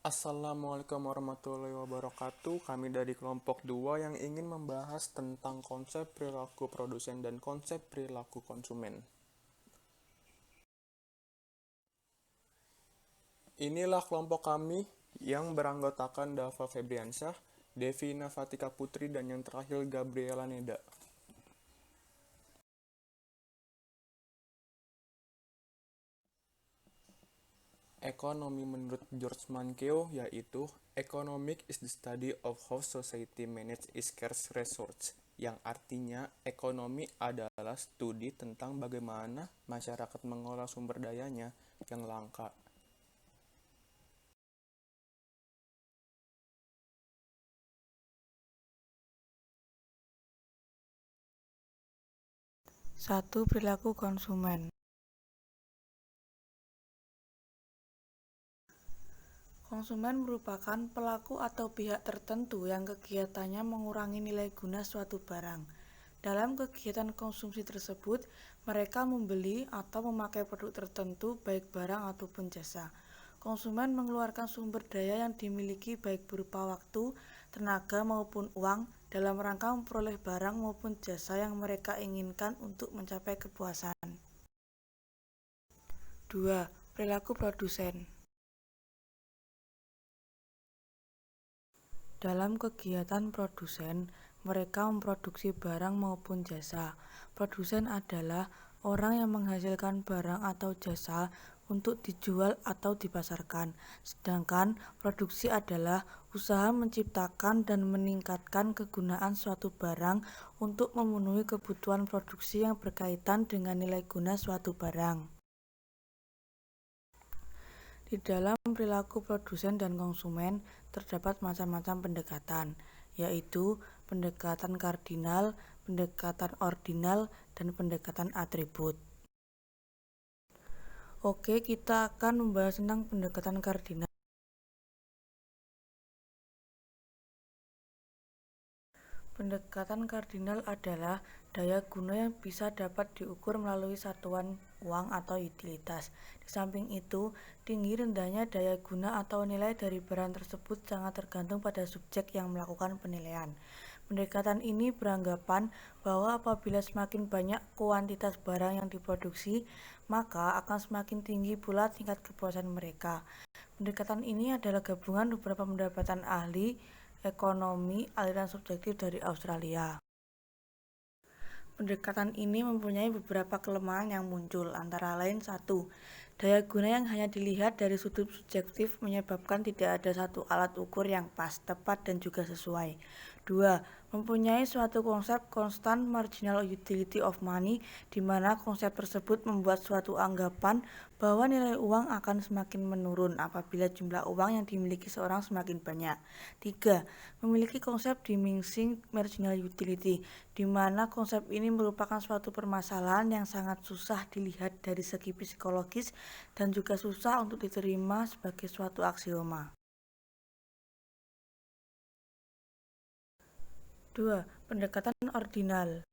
Assalamualaikum warahmatullahi wabarakatuh. Kami dari kelompok 2 yang ingin membahas tentang konsep perilaku produsen dan konsep perilaku konsumen. Inilah kelompok kami yang beranggotakan Dava Febriansyah, Devina Fatika Putri, dan yang terakhir Gabriela Neda. Ekonomi menurut George Mankiw yaitu Economic is the study of how society manage its scarce resources, yang artinya ekonomi adalah studi tentang bagaimana masyarakat mengolah sumber dayanya yang langka. Satu, perilaku konsumen. Konsumen merupakan pelaku atau pihak tertentu yang kegiatannya mengurangi nilai guna suatu barang. Dalam kegiatan konsumsi tersebut, mereka membeli atau memakai produk tertentu baik barang ataupun jasa. Konsumen mengeluarkan sumber daya yang dimiliki baik berupa waktu, tenaga maupun uang dalam rangka memperoleh barang maupun jasa yang mereka inginkan untuk mencapai kepuasan. 2. Perilaku produsen. Dalam kegiatan produsen, mereka memproduksi barang maupun jasa. Produsen adalah orang yang menghasilkan barang atau jasa untuk dijual atau dipasarkan. Sedangkan produksi adalah usaha menciptakan dan meningkatkan kegunaan suatu barang untuk memenuhi kebutuhan produksi yang berkaitan dengan nilai guna suatu barang. Di dalam perilaku produsen dan konsumen terdapat macam-macam pendekatan, yaitu pendekatan kardinal, pendekatan ordinal, dan pendekatan atribut. Oke, kita akan membahas tentang pendekatan kardinal. Pendekatan kardinal adalah daya guna yang bisa dapat diukur melalui satuan uang atau utilitas. Di samping itu, tinggi rendahnya daya guna atau nilai dari barang tersebut sangat tergantung pada subjek yang melakukan penilaian. Pendekatan ini beranggapan bahwa apabila semakin banyak kuantitas barang yang diproduksi, maka akan semakin tinggi pula tingkat kepuasan mereka. Pendekatan ini adalah gabungan beberapa pendapatan ahli ekonomi aliran subjektif dari Australia. Pendekatan ini mempunyai beberapa kelemahan yang muncul, antara lain 1. Daya guna yang hanya dilihat dari sudut subjektif menyebabkan tidak ada satu alat ukur yang pas, tepat, dan juga sesuai. 2. Mempunyai suatu konsep constant marginal utility of money, di mana konsep tersebut membuat suatu anggapan bahwa nilai uang akan semakin menurun apabila jumlah uang yang dimiliki seorang semakin banyak. 3. Memiliki konsep diminishing marginal utility, di mana konsep ini merupakan suatu permasalahan yang sangat susah dilihat dari segi psikologis dan juga susah untuk diterima sebagai suatu aksioma. 2. Pendekatan ordinal.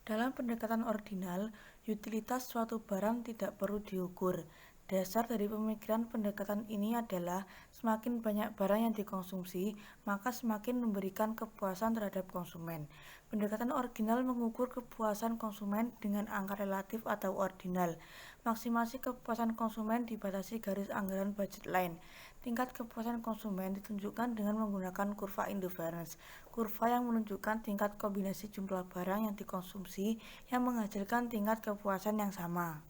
Dalam pendekatan ordinal, utilitas suatu barang tidak perlu diukur. Dasar dari pemikiran pendekatan ini adalah semakin banyak barang yang dikonsumsi, maka semakin memberikan kepuasan terhadap konsumen. Pendekatan ordinal mengukur kepuasan konsumen dengan angka relatif atau ordinal. Maksimasi kepuasan konsumen dibatasi garis anggaran budget line. Tingkat kepuasan konsumen ditunjukkan dengan menggunakan kurva indifference, kurva yang menunjukkan tingkat kombinasi jumlah barang yang dikonsumsi yang menghasilkan tingkat kepuasan yang sama.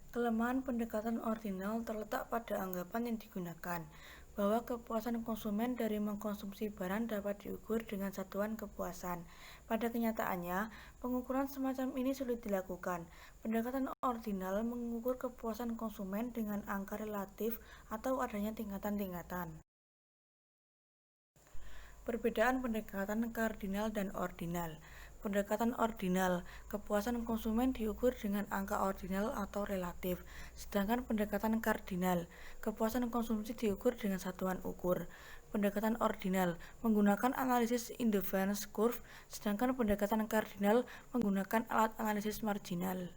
Kelemahan pendekatan ordinal terletak pada anggapan yang digunakan, bahwa kepuasan konsumen dari mengkonsumsi barang dapat diukur dengan satuan kepuasan. Pada kenyataannya, pengukuran semacam ini sulit dilakukan. Pendekatan ordinal mengukur kepuasan konsumen dengan angka relatif atau adanya tingkatan-tingkatan. Perbedaan pendekatan kardinal dan ordinal. Pendekatan ordinal, kepuasan konsumen diukur dengan angka ordinal atau relatif. Sedangkan pendekatan kardinal, kepuasan konsumsi diukur dengan satuan ukur. Pendekatan ordinal menggunakan analisis indifference curve, sedangkan pendekatan kardinal menggunakan alat analisis marginal.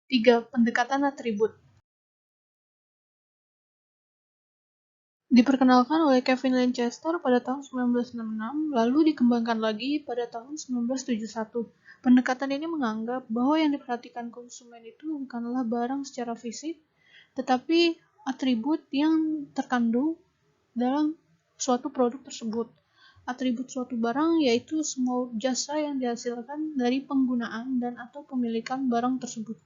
3. Pendekatan atribut. Diperkenalkan oleh Kevin Lancaster pada tahun 1966, lalu dikembangkan lagi pada tahun 1971. Pendekatan ini menganggap bahwa yang diperhatikan konsumen itu bukanlah barang secara fisik, tetapi atribut yang terkandung dalam suatu produk tersebut. Atribut suatu barang yaitu semua jasa yang dihasilkan dari penggunaan dan atau pemilikan barang tersebut.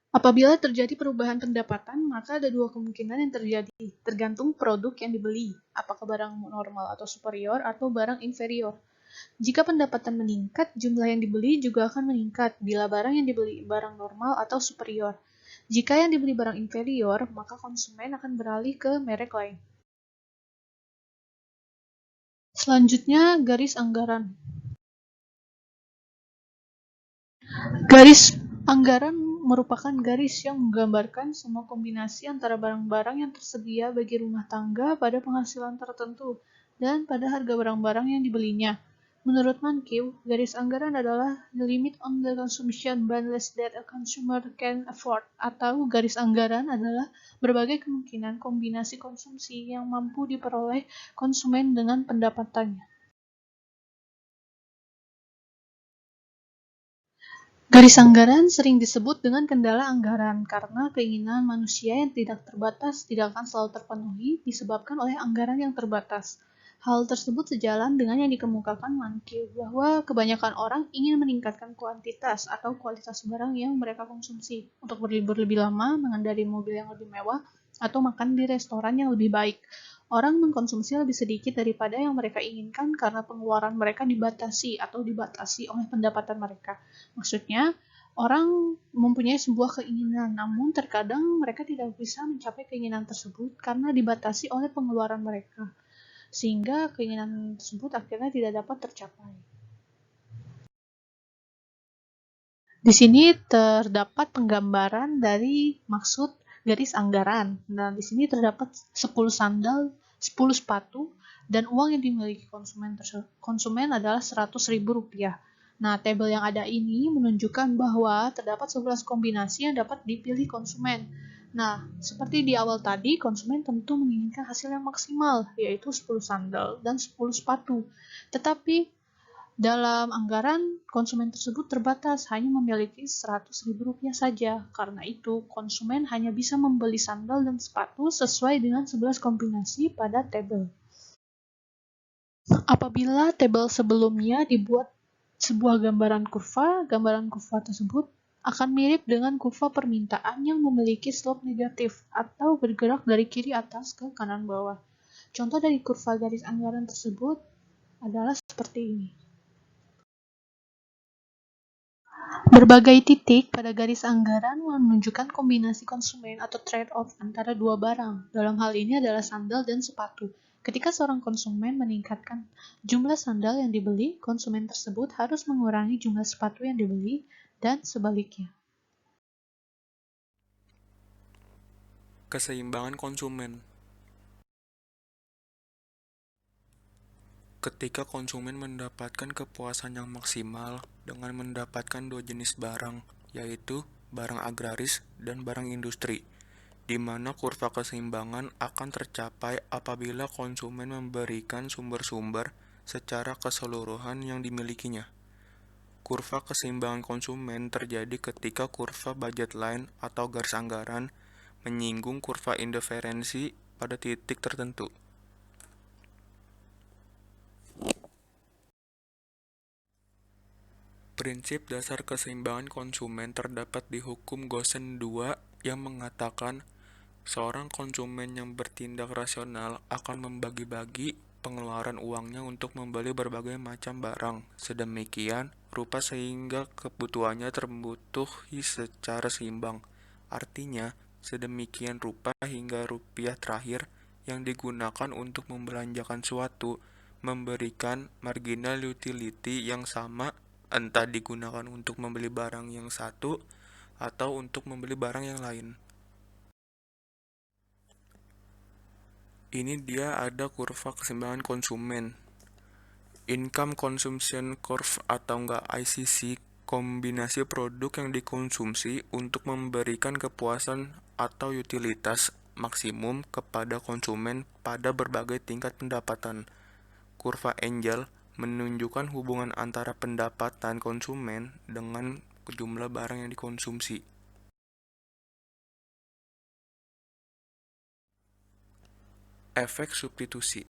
Apabila terjadi perubahan pendapatan, maka ada dua kemungkinan yang terjadi, tergantung produk yang dibeli, apakah barang normal atau superior atau barang inferior. Jika pendapatan meningkat, jumlah yang dibeli juga akan meningkat bila barang yang dibeli barang normal atau superior. Jika yang dibeli barang inferior, maka konsumen akan beralih ke merek lain. Selanjutnya, garis anggaran. Garis anggaran merupakan garis yang menggambarkan semua kombinasi antara barang-barang yang tersedia bagi rumah tangga pada penghasilan tertentu dan pada harga barang-barang yang dibelinya. Menurut Mankiw, garis anggaran adalah the limit on the consumption balance that a consumer can afford, atau garis anggaran adalah berbagai kemungkinan kombinasi konsumsi yang mampu diperoleh konsumen dengan pendapatannya. Garis anggaran sering disebut dengan kendala anggaran karena keinginan manusia yang tidak terbatas tidak akan selalu terpenuhi disebabkan oleh anggaran yang terbatas. Hal tersebut sejalan dengan yang dikemukakan Mankiw bahwa kebanyakan orang ingin meningkatkan kuantitas atau kualitas barang yang mereka konsumsi untuk berlibur lebih lama, mengendarai mobil yang lebih mewah, atau makan di restoran yang lebih baik. Orang mengkonsumsi lebih sedikit daripada yang mereka inginkan karena pengeluaran mereka dibatasi atau dibatasi oleh pendapatan mereka. Maksudnya, orang mempunyai sebuah keinginan, namun terkadang mereka tidak bisa mencapai keinginan tersebut karena dibatasi oleh pengeluaran mereka, sehingga keinginan tersebut akhirnya tidak dapat tercapai. Di sini terdapat penggambaran dari maksud garis anggaran. Nah, di sini terdapat 10 sandal, 10 sepatu, dan uang yang dimiliki konsumen adalah Rp100.000. Nah, tabel yang ada ini menunjukkan bahwa terdapat 11 kombinasi yang dapat dipilih konsumen. Nah, seperti di awal tadi, konsumen tentu menginginkan hasil yang maksimal, yaitu 10 sandal dan 10 sepatu. Tetapi dalam anggaran, konsumen tersebut terbatas, hanya memiliki Rp100.000 saja. Karena itu, konsumen hanya bisa membeli sandal dan sepatu sesuai dengan 11 kombinasi pada tabel. Apabila tabel sebelumnya dibuat sebuah gambaran kurva tersebut akan mirip dengan kurva permintaan yang memiliki slope negatif atau bergerak dari kiri atas ke kanan bawah. Contoh dari kurva garis anggaran tersebut adalah seperti ini. Berbagai titik pada garis anggaran menunjukkan kombinasi konsumen atau trade-off antara dua barang. Dalam hal ini adalah sandal dan sepatu. Ketika seorang konsumen meningkatkan jumlah sandal yang dibeli, konsumen tersebut harus mengurangi jumlah sepatu yang dibeli, dan sebaliknya. Keseimbangan konsumen. Ketika konsumen mendapatkan kepuasan yang maksimal dengan mendapatkan dua jenis barang, yaitu barang agraris dan barang industri, di mana kurva keseimbangan akan tercapai apabila konsumen memberikan sumber-sumber secara keseluruhan yang dimilikinya. Kurva keseimbangan konsumen terjadi ketika kurva budget line atau garis anggaran menyinggung kurva indiferensi pada titik tertentu. Prinsip dasar keseimbangan konsumen terdapat di Hukum Gosen II yang mengatakan seorang konsumen yang bertindak rasional akan membagi-bagi pengeluaran uangnya untuk membeli berbagai macam barang sedemikian rupa sehingga kebutuhannya terbutuhi secara seimbang. Artinya, sedemikian rupa hingga rupiah terakhir yang digunakan untuk membelanjakan suatu memberikan marginal utility yang sama, entah digunakan untuk membeli barang yang satu atau untuk membeli barang yang lain. Ini dia ada kurva keseimbangan konsumen. Income Consumption Curve atau enggak ICC kombinasi produk yang dikonsumsi untuk memberikan kepuasan atau utilitas maksimum kepada konsumen pada berbagai tingkat pendapatan. Kurva Engel menunjukkan hubungan antara pendapatan konsumen dengan jumlah barang yang dikonsumsi. Efek substitusi.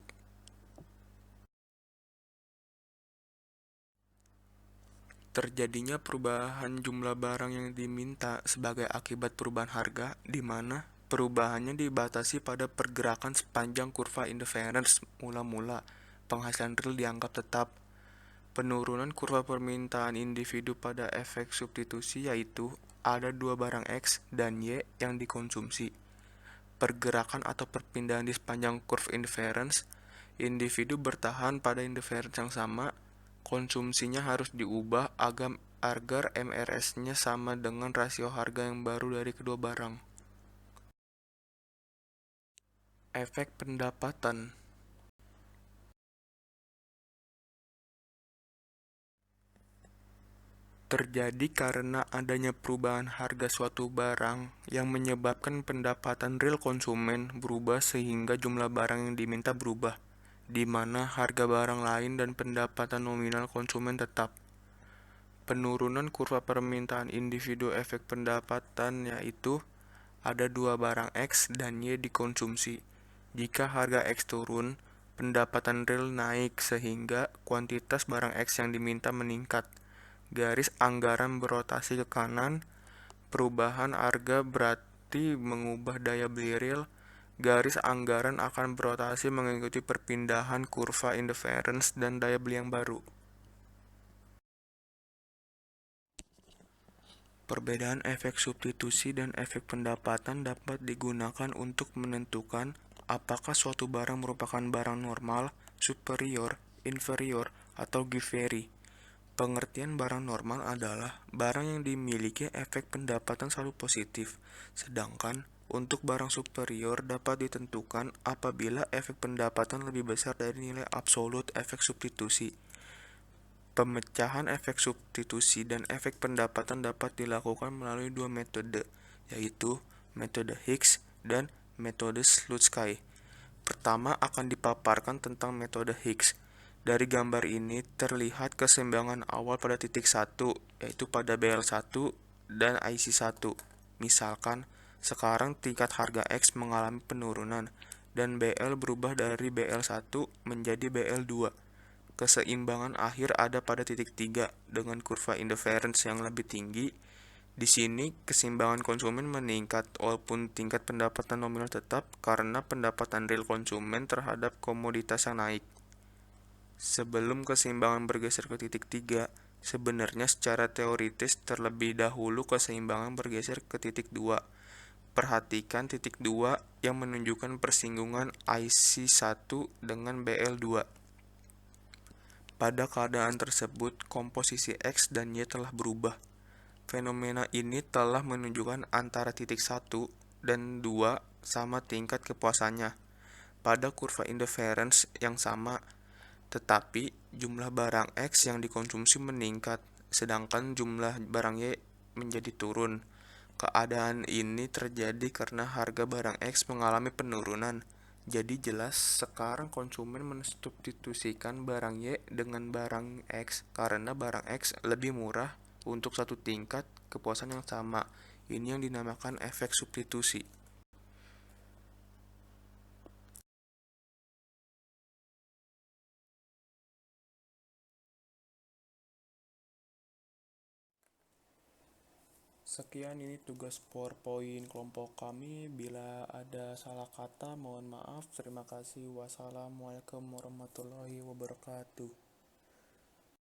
Terjadinya perubahan jumlah barang yang diminta sebagai akibat perubahan harga, di mana perubahannya dibatasi pada pergerakan sepanjang kurva interference mula-mula. Penghasilan real dianggap tetap. Penurunan kurva permintaan individu pada efek substitusi yaitu ada dua barang X dan Y yang dikonsumsi. Pergerakan atau perpindahan di sepanjang kurva interference, individu bertahan pada interference yang sama, konsumsinya harus diubah agar MRS-nya sama dengan rasio harga yang baru dari kedua barang. Efek pendapatan. Terjadi karena adanya perubahan harga suatu barang yang menyebabkan pendapatan real konsumen berubah sehingga jumlah barang yang diminta berubah, di mana harga barang lain dan pendapatan nominal konsumen tetap. Penurunan kurva permintaan individu efek pendapatan yaitu ada dua barang X dan Y dikonsumsi. Jika harga X turun, pendapatan real naik sehingga kuantitas barang X yang diminta meningkat. Garis anggaran berotasi ke kanan, perubahan harga berarti mengubah daya beli real. Garis anggaran akan berotasi mengikuti perpindahan kurva interference dan daya beli yang baru. Perbedaan efek substitusi dan efek pendapatan dapat digunakan untuk menentukan apakah suatu barang merupakan barang normal, superior, inferior, atau give vary. Pengertian barang normal adalah barang yang dimiliki efek pendapatan selalu positif, sedangkan untuk barang superior dapat ditentukan apabila efek pendapatan lebih besar dari nilai absolut efek substitusi. Pemecahan efek substitusi dan efek pendapatan dapat dilakukan melalui dua metode, yaitu metode Hicks dan metode Slutsky. Pertama akan dipaparkan tentang metode Hicks. Dari gambar ini terlihat keseimbangan awal pada titik 1, yaitu pada BL1 dan IC1. Misalkan, sekarang tingkat harga X mengalami penurunan, dan BL berubah dari BL1 menjadi BL2. Keseimbangan akhir ada pada titik 3 dengan kurva interference yang lebih tinggi. Di sini keseimbangan konsumen meningkat walaupun tingkat pendapatan nominal tetap karena pendapatan real konsumen terhadap komoditas yang naik. Sebelum keseimbangan bergeser ke titik 3, sebenarnya secara teoritis terlebih dahulu keseimbangan bergeser ke titik 2. Perhatikan titik 2 yang menunjukkan persinggungan IC1 dengan BL2. Pada keadaan tersebut, komposisi X dan Y telah berubah. Fenomena ini telah menunjukkan antara titik 1 dan 2 sama tingkat kepuasannya pada kurva interference yang sama, tetapi jumlah barang X yang dikonsumsi meningkat, sedangkan jumlah barang Y menjadi turun. Keadaan ini terjadi karena harga barang X mengalami penurunan. Jadi jelas sekarang konsumen mensubstitusikan barang Y dengan barang X karena barang X lebih murah untuk satu tingkat kepuasan yang sama. Ini yang dinamakan efek substitusi. Sekian ini tugas PowerPoint kelompok kami. Bila ada salah kata, mohon maaf. Terima kasih. Wassalamualaikum warahmatullahi wabarakatuh.